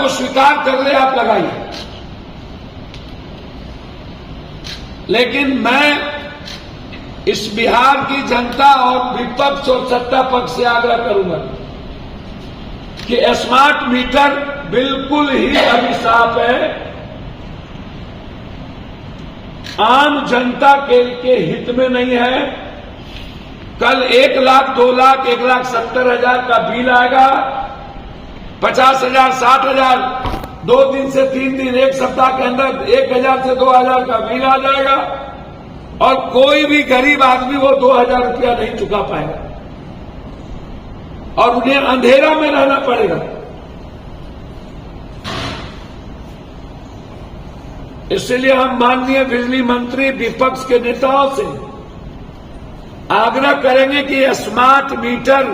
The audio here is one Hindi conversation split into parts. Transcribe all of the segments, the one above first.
को स्वीकार कर ले आप लगाइए, लेकिन मैं इस बिहार की जनता और विपक्ष और सत्ता पक्ष से आग्रह करूंगा कि स्मार्ट मीटर बिल्कुल ही अभिशाप है, आम जनता के हित में नहीं है। कल 1 लाख, 2 लाख, 1,70,000 का बिल आएगा, 50,000, 60,000, 2 दिन से 3 दिन, 1 सप्ताह के अंदर 1,000 से 2,000 का बिल आ जाएगा और कोई भी गरीब आदमी वो 2,000 रुपया नहीं चुका पाएगा और उन्हें अंधेरा में रहना पड़ेगा। इसलिए हम माननीय बिजली मंत्री विपक्ष के नेताओं से आग्रह करेंगे कि स्मार्ट मीटर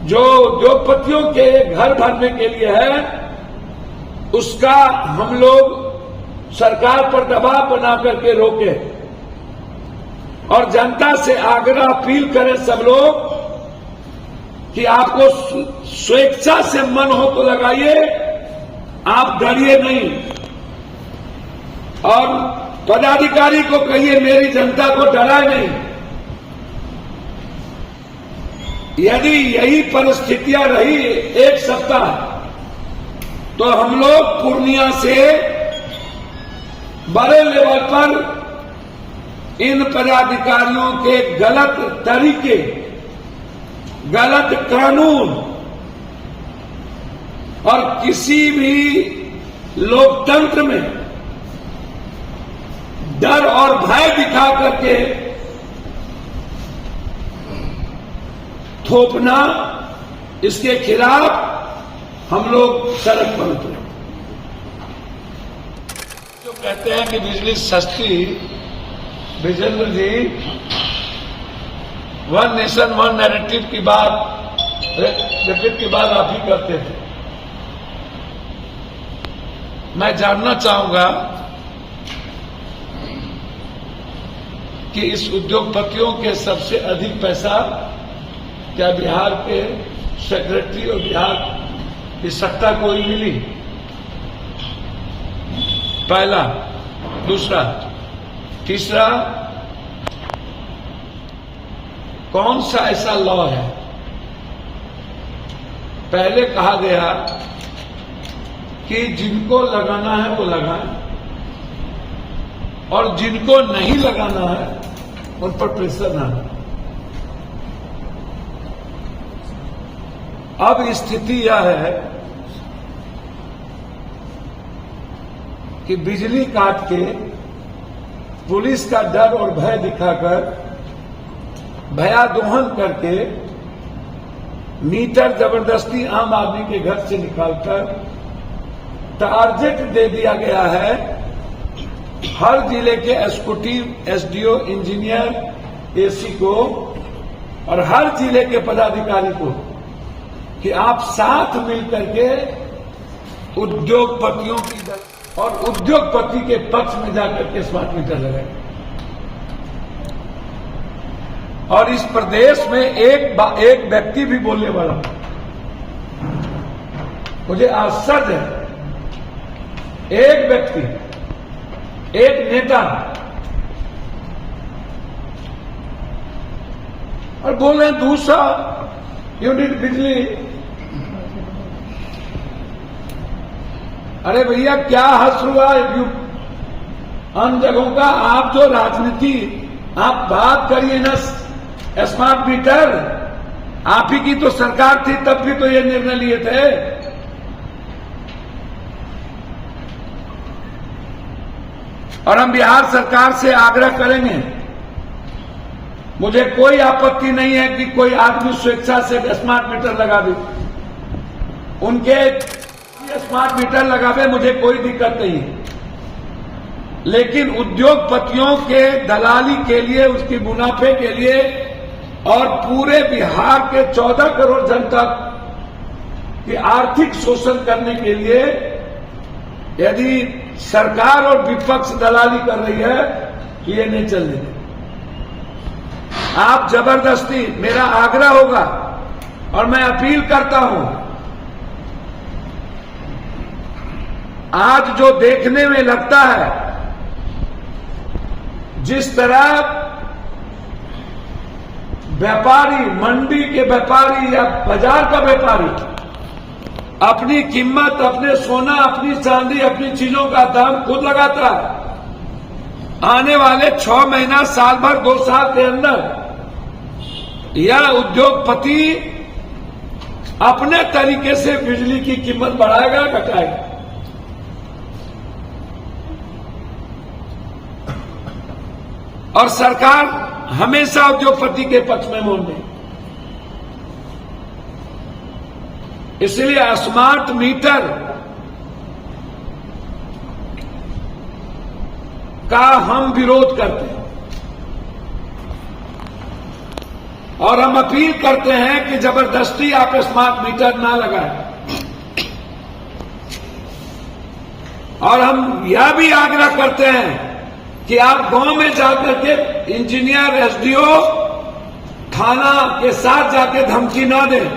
जो उद्योगपतियों के घर भरने के लिए है, उसका हम लोग सरकार पर दबाव बना करके रोके और जनता से आग्रह अपील करें सब लोग कि आपको स्वेच्छा से मन हो तो लगाइए, आप डरिए नहीं। और पदाधिकारी को कहिए मेरी जनता को डराए नहीं। यदि यही परिस्थितियां रही 1 सप्ताह तो हम लोग पूर्णिया से बड़े लेवल पर इन पदाधिकारियों के गलत तरीके, गलत कानून और किसी भी लोकतंत्र में डर और भय दिखा करके थोपना, इसके खिलाफ हम लोग सड़क पर उतरे। जो कहते हैं कि बिजली सस्ती, विजेंद्र जी, वन नेशन वन नैरेटिव की बात, रिपीट की बात आप ही करते थे। मैं जानना चाहूंगा कि इस उद्योगपतियों के सबसे अधिक पैसा क्या बिहार के सेक्रेटरी और बिहार की सत्ता को ही मिली? पहला। दूसरा, तीसरा, कौन सा ऐसा लॉ है? पहले कहा गया कि जिनको लगाना है वो लगाएं और जिनको नहीं लगाना है उन पर प्रेशर ना हो। अब स्थिति यह है कि बिजली काट के पुलिस का डर और भय दिखाकर, भयादोहन करके मीटर जबरदस्ती आम आदमी के घर से निकालकर टारगेट दे दिया गया है हर जिले के एग्जीक्यूटिव, एसडीओ, इंजीनियर, एसी को और हर जिले के पदाधिकारी को कि आप साथ मिलकर के उद्योगपतियों की और उद्योगपति के पक्ष में जाकर के स्मार्ट मीटर लगाए। और इस प्रदेश में एक व्यक्ति भी बोलने वाला, मुझे आश्चर्य है, एक व्यक्ति, एक नेता और बोल रहे हैं 200 यूनिट बिजली। अरे भैया क्या हंस हुआ अन्य जगहों का? आप जो राजनीति आप बात करिए ना स्मार्ट मीटर, आप ही की तो सरकार थी, तब भी तो ये निर्णय लिए थे। और हम बिहार सरकार से आग्रह करेंगे, मुझे कोई आपत्ति नहीं है कि कोई आदमी स्वेच्छा से स्मार्ट मीटर लगा दे, उनके स्मार्ट मीटर लगावे, मुझे कोई दिक्कत नहीं है। लेकिन उद्योगपतियों के दलाली के लिए, उसकी मुनाफे के लिए और पूरे बिहार के 14 करोड़ जनता की आर्थिक शोषण करने के लिए यदि सरकार और विपक्ष दलाली कर रही है तो ये नहीं चलने दें। आप जबरदस्ती, मेरा आग्रह होगा और मैं अपील करता हूं, आज जो देखने में लगता है, जिस तरह व्यापारी, मंडी के व्यापारी या बाजार का व्यापारी अपनी कीमत, अपने सोना, अपनी चांदी, अपनी चीजों का दाम खुद लगाता है, आने वाले 6 महीना, साल भर, 2 साल के अंदर यह उद्योगपति अपने तरीके से बिजली की कीमत बढ़ाएगा, घटाएगा। और सरकार हमेशा उद्योगपति के पक्ष में मौन रही। इसलिए स्मार्ट मीटर का हम विरोध करते हैं और हम अपील करते हैं कि जबरदस्ती आप स्मार्ट मीटर ना लगाएं। और हम यह भी आग्रह करते हैं कि आप गांव में जाकर के इंजीनियर, एसडीओ, थाना के साथ जाके धमकी ना दें।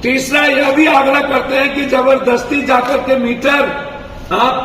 तीसरा यह भी आग्रह करते हैं कि जबरदस्ती जाकर के मीटर आप